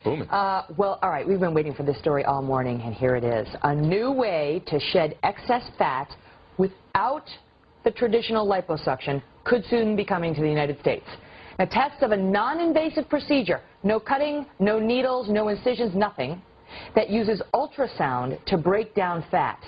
Booming. Well, all right, we've been waiting for this story all morning, and here it is. A new way to shed excess fat without the traditional liposuction could soon be coming to the United States. Now, tests of a non-invasive procedure, no cutting, no needles, no incisions, nothing, that uses ultrasound to break down fat.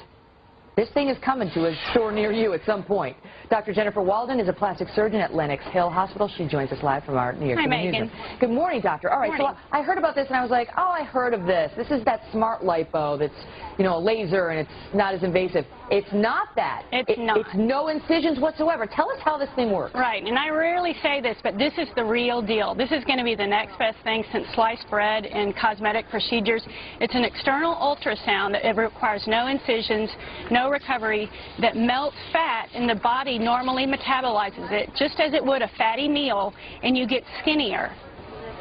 This thing is coming to a store near you at some point. Dr. Jennifer Walden is a plastic surgeon at Lenox Hill Hospital. She joins us live from our New York City newsroom. Good morning, doctor. All right, so I heard about this and I was like, oh, I heard of this. This is that smart lipo that's, you know, a laser and it's not as invasive. It's not that. It's not. It's no incisions whatsoever. Tell us how this thing works. Right, and I rarely say this, but this is the real deal. This is going to be the next best thing since sliced bread and cosmetic procedures. It's an external ultrasound that requires no incisions, no recovery, that melts fat, and the body normally metabolizes it just as it would a fatty meal, and you get skinnier.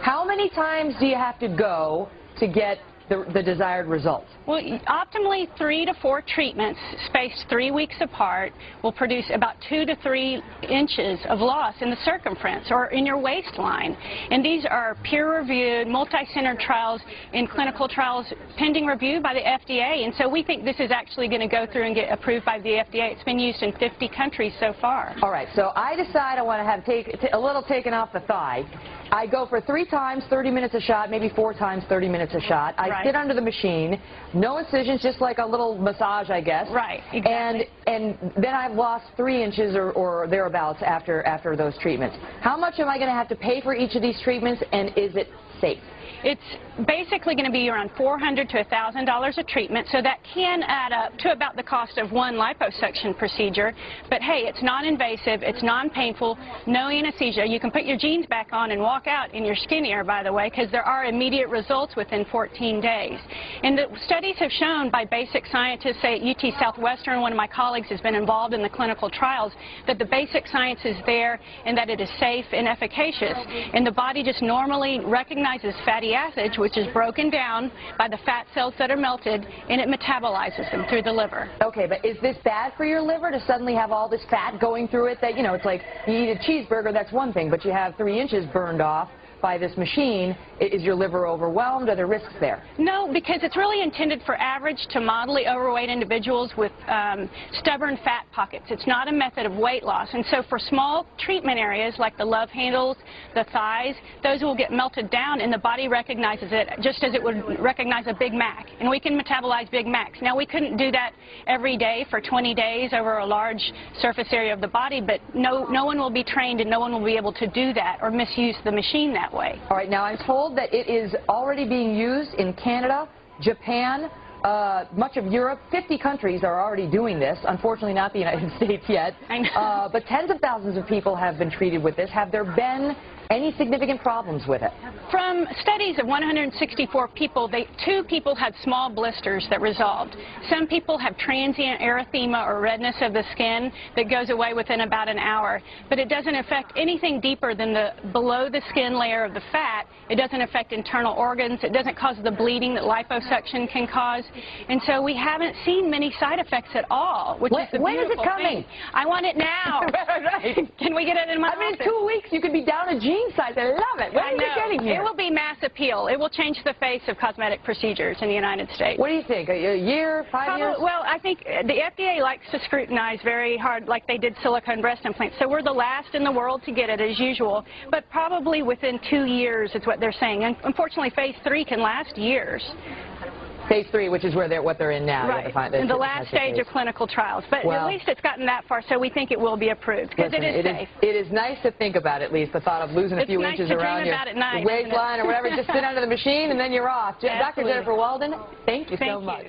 How many times do you have to go to get the desired result? Well, optimally 3 to 4 treatments spaced 3 weeks apart will produce about 2 to 3 inches of loss in the circumference or in your waistline. And these are peer-reviewed, multi-centered trials in clinical trials pending review by the FDA. And so we think this is actually going to go through and get approved by the FDA. It's been used in 50 countries so far. All right, so I decide I want to have a little taken off the thigh. I go for 3 times, 30 minutes a shot, maybe 4 times, 30 minutes a shot. I sit under the machine, no incisions, just like a little massage, I guess. Right, exactly. And then I've lost 3 inches or thereabouts after those treatments. How much am I going to have to pay for each of these treatments, and is it safe? It's basically going to be around $400 to $1,000 a treatment, so that can add up to about the cost of one liposuction procedure. But hey, it's non-invasive, it's non-painful, no anesthesia. You can put your jeans back on and walk out, and you're skinnier, by the way, because there are immediate results within 14 days. And the studies have shown by basic scientists, say at UT Southwestern, one of my colleagues has been involved in the clinical trials, that the basic science is there and that it is safe and efficacious. And the body just normally recognizes fatty acids, which is broken down by the fat cells that are melted, and it metabolizes them through the liver. Okay, but is this bad for your liver to suddenly have all this fat going through it? That, you know, it's like you eat a cheeseburger, that's one thing, but you have 3 inches burned off by this machine. Is your liver overwhelmed? Are there risks there? No, because it's really intended for average to moderately overweight individuals with stubborn fat pockets. It's not a method of weight loss. And so for small treatment areas like the love handles, the thighs, those will get melted down, and the body recognizes it just as it would recognize a Big Mac. And we can metabolize Big Macs. Now, we couldn't do that every day for 20 days over a large surface area of the body, but no one will be trained and no one will be able to do that or misuse the machine that way. All right, now I'm told that it is already being used in Canada, Japan, much of Europe. 50 countries are already doing this. Unfortunately, not the United States yet. I know. But tens of thousands of people have been treated with this. Have there been any significant problems with it? From studies of 164 people, 2 people had small blisters that resolved. Some people have transient erythema or redness of the skin that goes away within about an hour. But it doesn't affect anything deeper than the below the skin layer of the fat. It doesn't affect internal organs. It doesn't cause the bleeding that liposuction can cause. And so we haven't seen many side effects at all, which is the when is it coming? thing. I want it now. Right. Can we get it in my office? In 2 weeks you could be down a jean size. I love it. When is it getting here? It will be mass appeal. It will change the face of cosmetic procedures in the United States. What do you think? A year, 5 years? Well, I think the FDA likes to scrutinize very hard like they did silicone breast implants. So we're the last in the world to get it as usual, but probably within 2 years is what they're saying. And unfortunately, phase 3 can last years. Phase 3, which is what they're in now. Right, in the last stage of clinical trials. But at least it's gotten that far, so we think it will be approved, because it is safe. It is nice to think about, at least, the thought of losing a few inches around your waistline or whatever. Just sit under the machine, and then you're off. Dr. Jennifer Walden, thank you so much.